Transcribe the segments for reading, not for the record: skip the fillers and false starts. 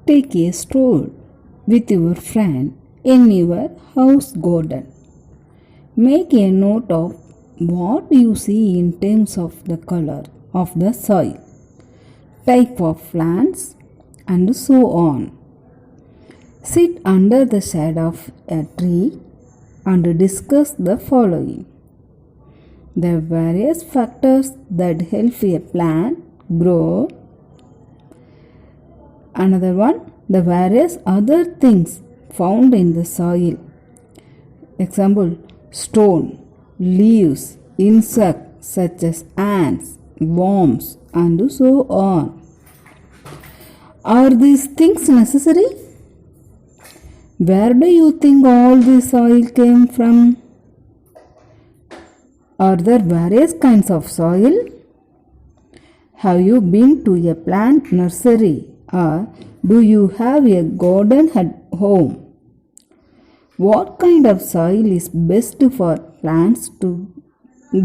Take a stroll with your friend in your house garden. Make a note of what you see in terms of the color of the soil, type of plants, and so on. Sit under the shade of a tree and discuss the following: the various factors that help a plant grow. Another one, the various other things found in the soil. Example, stone, leaves, insects such as ants, worms, and so on. Are these things necessary? Where do you think all this soil came from? Are there various kinds of soil? Have you been to a plant nursery, or do you have a garden at home? What kind of soil is best for plants to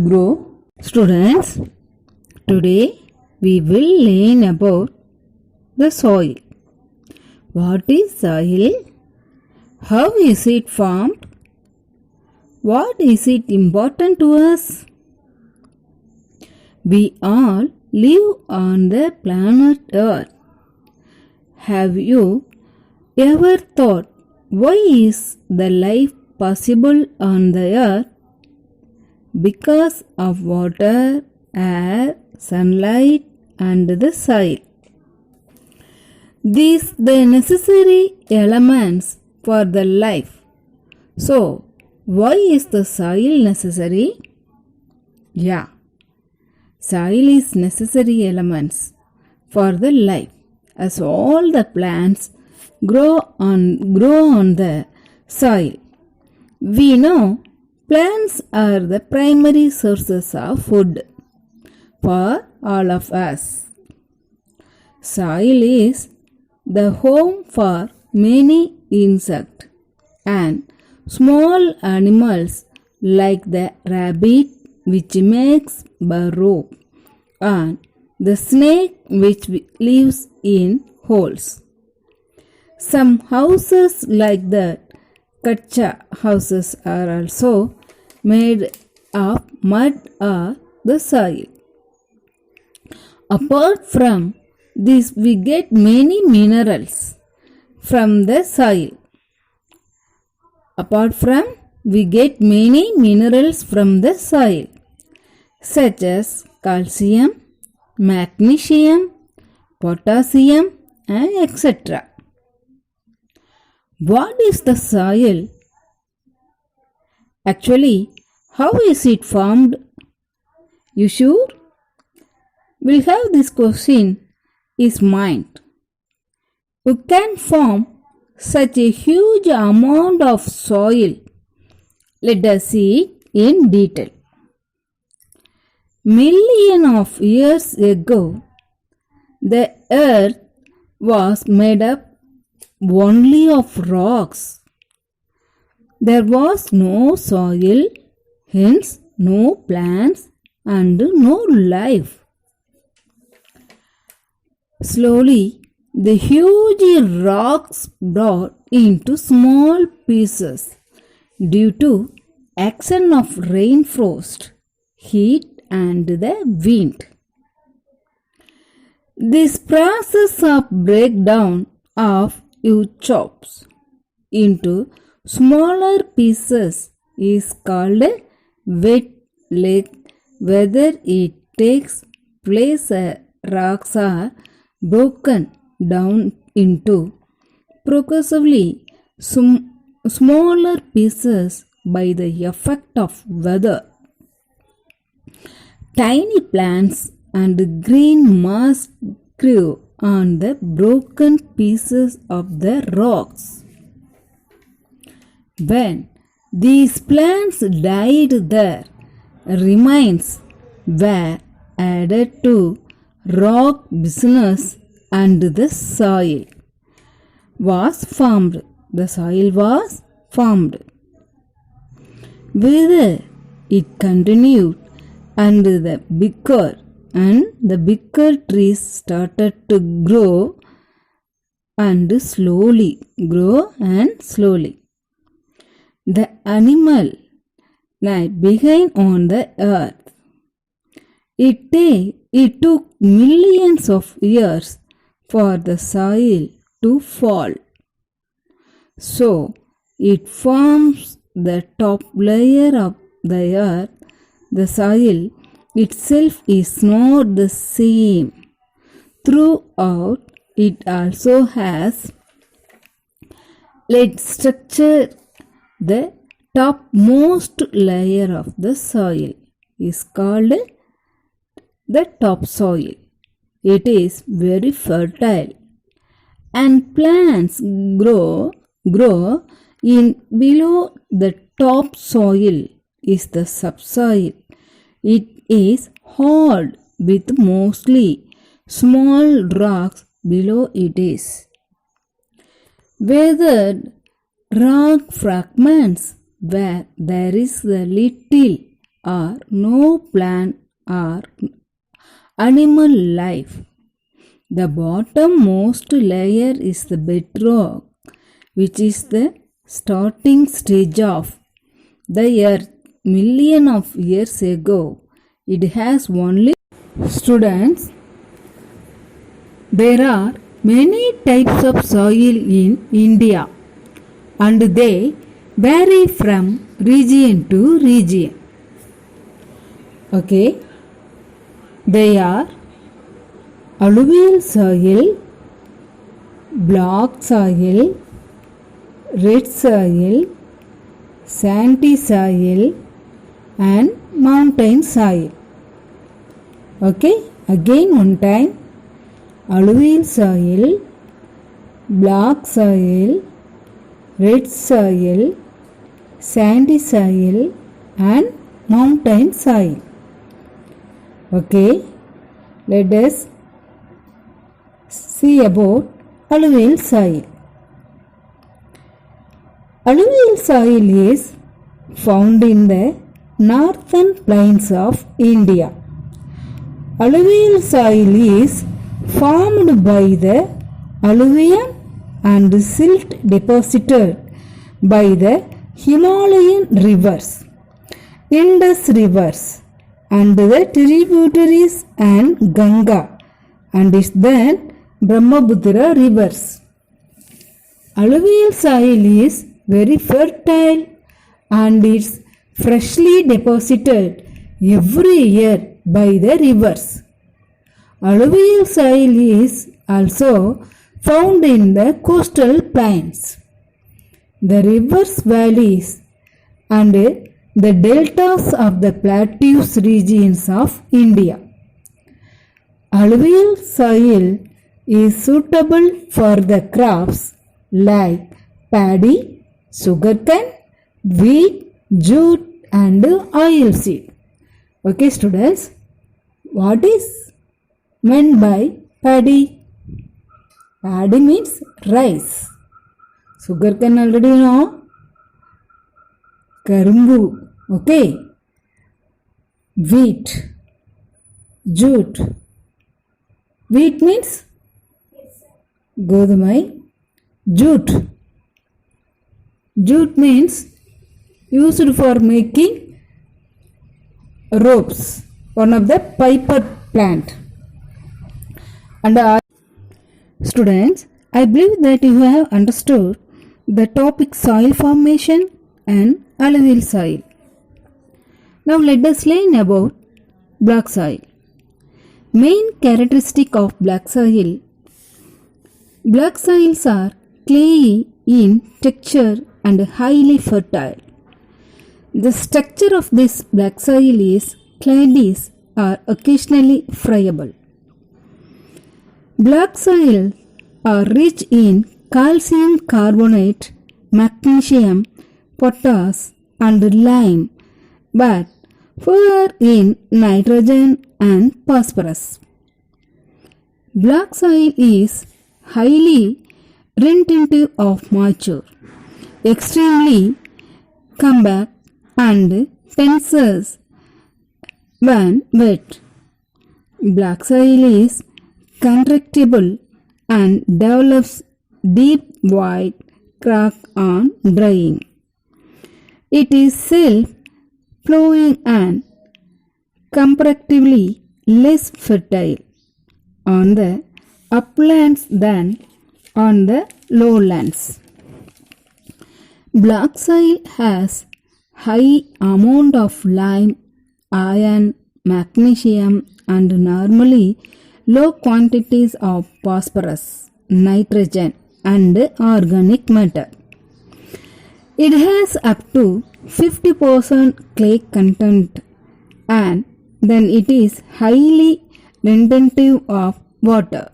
grow? Students, today we will learn about the soil. What is soil? How is it formed? What is it important to us? We all live on the planet Earth. Have you ever thought, why is the life possible on the earth? Because of water, air, sunlight, and the soil. These the necessary elements for the life. So, why is the soil necessary? Yeah, soil is necessary elements for the life, as all the plants grow on the soil. We know plants are the primary sources of food for all of us. Soil is the home for many insects and small animals like the rabbit, which makes burrow, and the snake, which lives in holes. Some houses like the kacha houses are also made of mud or the soil. Apart from this, we get many minerals from the soil. Such as calcium, magnesium, potassium, and etc. What is the soil? Actually, how is it formed? You sure? We'll have this question is mind. You can form such a huge amount of soil. Let us see in detail. Millions of years ago, the earth was made up only of rocks. There was no soil, hence no plants and no life. Slowly, the huge rocks brought into small pieces due to action of rainfrost, heat, and the wind. This process of breakdown of huge chunks into smaller pieces is called a wet lake. Whether it takes place, rocks are broken down into progressively smaller pieces by the effect of weather. Tiny plants and green moss grew on the broken pieces of the rocks. When these plants died, their remains were added to rock business and the soil was formed. Whether it continued and the bigger trees started to grow, and slowly grow and slowly. The animal lie behind on the earth. It took millions of years for the soil to fall. So it forms the top layer of the earth. The soil itself is not the same throughout. It also has lead structure. The topmost layer of the soil is called the topsoil. It is very fertile and plants grow in below the topsoil is the subsoil. It is hard with mostly small rocks below it is. Weathered rock fragments where there is a little or no plant or animal life. The bottommost layer is the bedrock, which is the starting stage of the earth. Millions of years ago, it has only students. There are many types of soil in India and they vary from region to region. Okay, they are alluvial soil, black soil, red soil, sandy soil and mountain soil. Okay, again one time. Alluvial soil, black soil, red soil, sandy soil and mountain soil. Okay, let us see about alluvial soil. Alluvial soil is found in the northern plains of India. Alluvial soil is formed by the alluvium and silt deposited by the Himalayan rivers, Indus rivers and the tributaries and Ganga and is then Brahmaputra rivers. Alluvial soil is very fertile and is freshly deposited every year by the rivers. Alluvial soil is also found in the coastal plains, the rivers, valleys and the deltas of the plateaus regions of India. Alluvial soil is suitable for the crops like paddy, sugarcane, wheat, jute and oilseed. Okay students, what is meant by paddy? Paddy means rice. Sugarcane already know. Karumbu. Okay. Wheat. Jute. Wheat means Godumai. Jute. Jute means used for making ropes. One of the piper plant. And students, I believe that you have understood the topic soil formation and alluvial soil. Now let us learn about black soil. Main characteristic of black soil. Black soils are clayey in texture and highly fertile. The structure of this black soil is clayey or occasionally friable. Black soil are rich in calcium carbonate, magnesium, potash and lime, but poor in nitrogen and phosphorus. Black soil is highly retentive of moisture, extremely compact and tenses when wet. Black soil is contractible and develops deep white crack on drying. It is self-flowing and comparatively less fertile on the uplands than on the lowlands. Black soil has high amount of lime, iron, magnesium and normally low quantities of phosphorus, nitrogen and organic matter. It has up to 50% clay content and then it is highly retentive of water.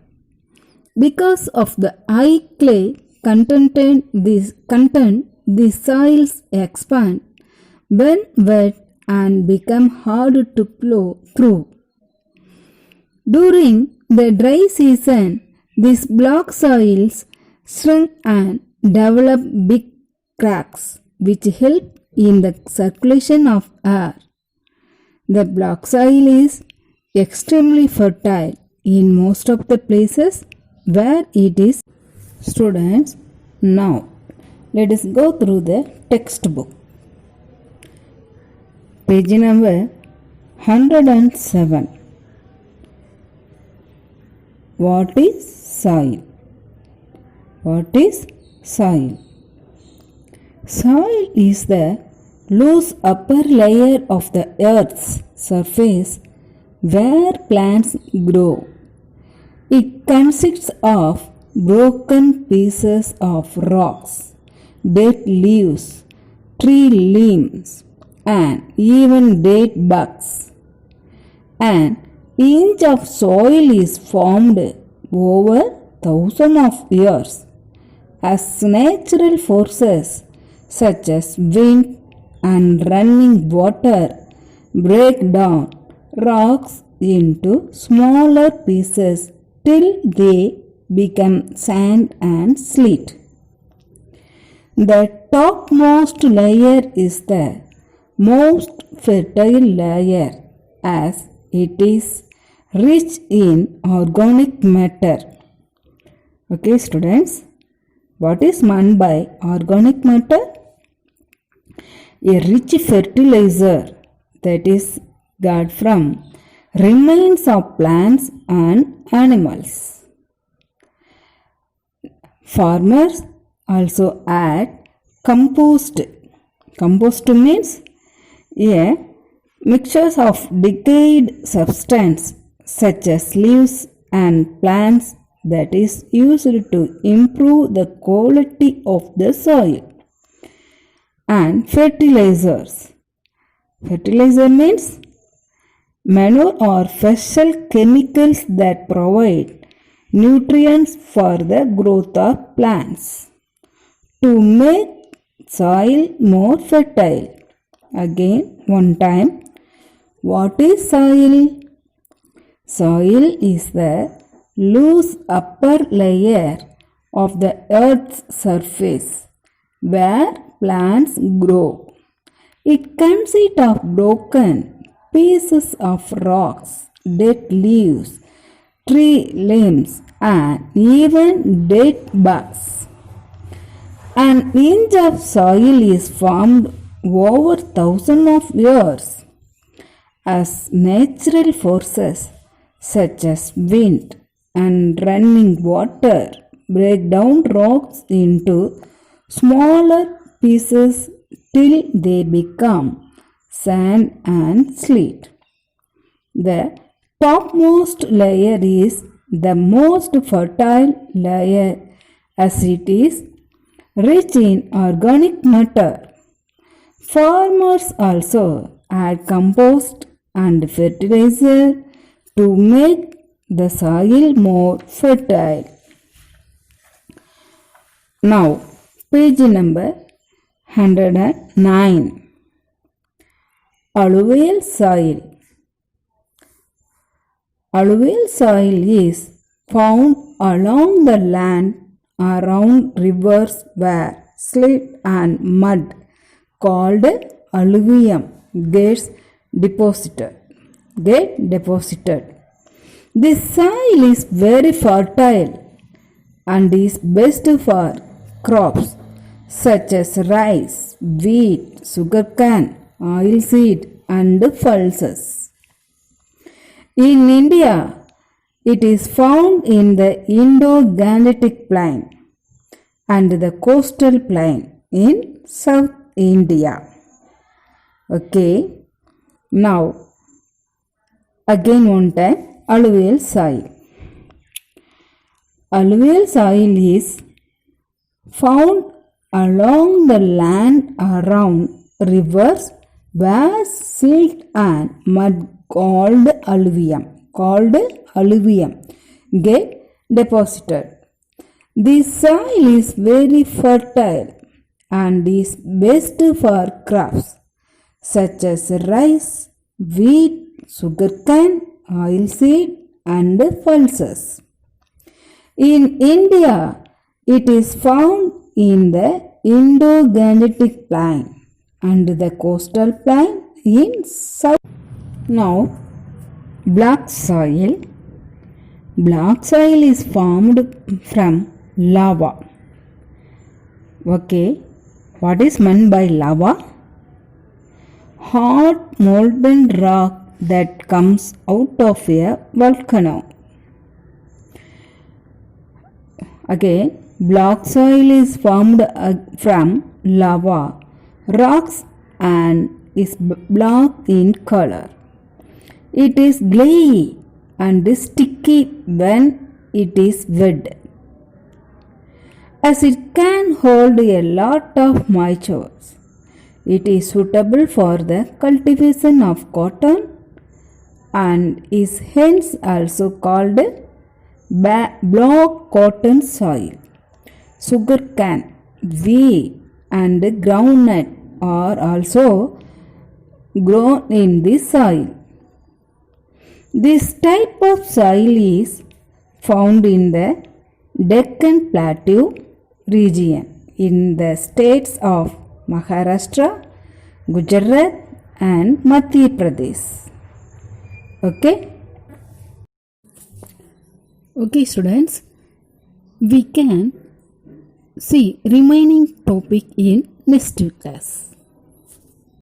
Because of the high clay content, the soils expand when wet and become hard to plow through. During the dry season, these black soils shrink and develop big cracks which help in the circulation of air. The black soil is extremely fertile in most of the places where it is. Students, now let us go through the textbook. Page number 107. What is soil? What is soil? Soil is the loose upper layer of the earth's surface where plants grow. It consists of broken pieces of rocks, dead leaves, tree limbs, and even dead bugs. An inch of soil is formed over thousands of years as natural forces such as wind and running water break down rocks into smaller pieces till they become sand and sleet. The topmost layer is the most fertile layer as it is rich in organic matter. Okay, students, what is meant by organic matter? A rich fertilizer that is got from remains of plants and animals. Farmers also add compost. Compost means a mixture of decayed substance such as leaves and plants that is used to improve the quality of the soil. And fertilizers. Fertilizer means manure or special chemicals that provide nutrients for the growth of plants to make soil more fertile. Again, one time, what is soil? Soil is the loose upper layer of the earth's surface where plants grow. It consists of broken pieces of rocks, dead leaves, tree limbs, and even dead bugs. An inch of soil is formed over thousands of years as natural forces such as wind and running water break down rocks into smaller pieces till they become sand and sleet. The topmost layer is the most fertile layer as it is rich in organic matter. Farmers also add compost and fertilizer to make the soil more fertile. Now, page number 109. Alluvial soil. Alluvial soil is found along the land around rivers where silt and mud called alluvium get deposited. This soil is very fertile and is best for crops such as rice, wheat, sugarcane, oilseed, and pulses. In India, it is found in the Indo-Gangetic Plain and the coastal plain in South India. Okay, now again one time, alluvial soil. Alluvial soil is found along the land around rivers where silt and mud called alluvium get deposited. This soil is very fertile and is best for crops such as rice, wheat, sugarcane, oilseed, and pulses. In India, it is found in the Indo-Gangetic Plain and the coastal plain in South. Now, black soil. Black soil is formed from lava. Okay, what is meant by lava? Hot molten rock that comes out of a volcano. Again, black soil is formed from lava rocks and is black in color. It is glayy and sticky when it is wet, as it can hold a lot of moisture. It is suitable for the cultivation of cotton and is hence also called black cotton soil. Sugarcane, wheat, and groundnut are also grown in this soil. This type of soil is found in the Deccan Plateau region in the states of Maharashtra, Gujarat, and Madhya Pradesh. Okay? Okay, students, we can see remaining topic in next class.